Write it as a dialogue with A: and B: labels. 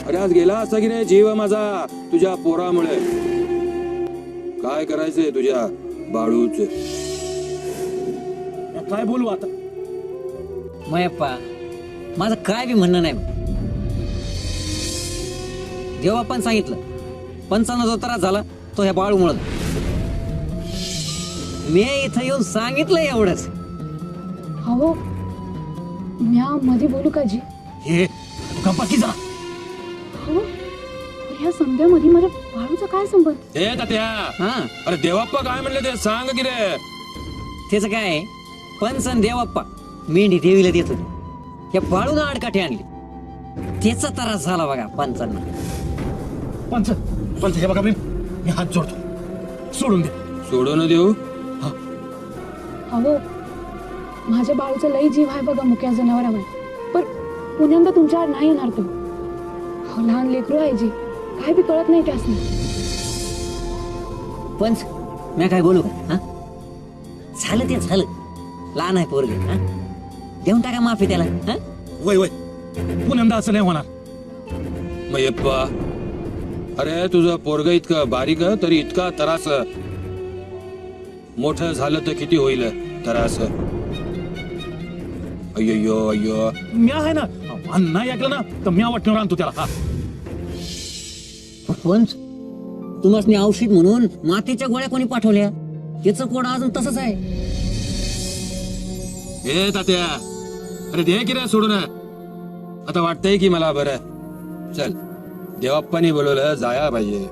A: अरे आज गेला असता की रे जीव माझा तुझ्या पोरामुळे. काय करायचंय तुझ्या बाळूच?
B: काय बोलू आता?
C: मयप्पा माझं काय बी म्हणणं नाही. जेव्हा पण सांगितलं 55 जो त्रास झाला तो ह्या बाळूमुळे. मी इथं येऊन सांगितलं एवढंच.
D: हो म्या मध्ये बोलू का जी?
B: हे गप्पा की जा.
D: हो ह्या समजामध्ये माझ्या बाळूचा काय संबंध?
A: ए तात्या,
C: हा
A: अरे देवाप्पा काय म्हणले ते सांग की रे.
C: त्याचं काय पंचन देवाप्पा मेंढी देवीला देत होते. या बाळून आडकाठी आणली. त्याचा त्रास झाला बघा पंचांना.
B: पंच पंच हे बघा मी हात जोडतो, सोडून दे.
A: सोडून देऊ?
D: हो माझ्या बाळूचा लई जीव आहे बघा मुक्या जनावरावर. पण पुण्यांदा तुमच्यावर नाही येणार तो. हो लहान लेकरू आहे जी, काय बी कळत नाही त्यासनी.
C: पंच मी काय बोलू का? हा झालं ते झालं. लहान आहे पोरगे. हा देऊन टाका माफी त्याला. हा
B: वय वय पुण्यांदा असं नाही होणार.
A: मयप्पा, अरे तुझं पोरग इतकं बारीक तरी इतका त्रास. मोठं झालं तर किती होईल त्रास. अय्यो अय्यो.
B: मी आहे ना, आणि नाही ऐकलं ना तर मी वाटण्यावर आणतो त्याला. हा
C: पंच तुम्हाला औषध म्हणून मातीच्या गोळ्या कोणी पाठवल्या? त्याचं कोड अजून तसंच आहे.
A: ए तात्या, अरे दे की रे सोडून. आता वाटतंय की मला बरं. चल देवाप्पानी बोलवलं जाया पाहिजे.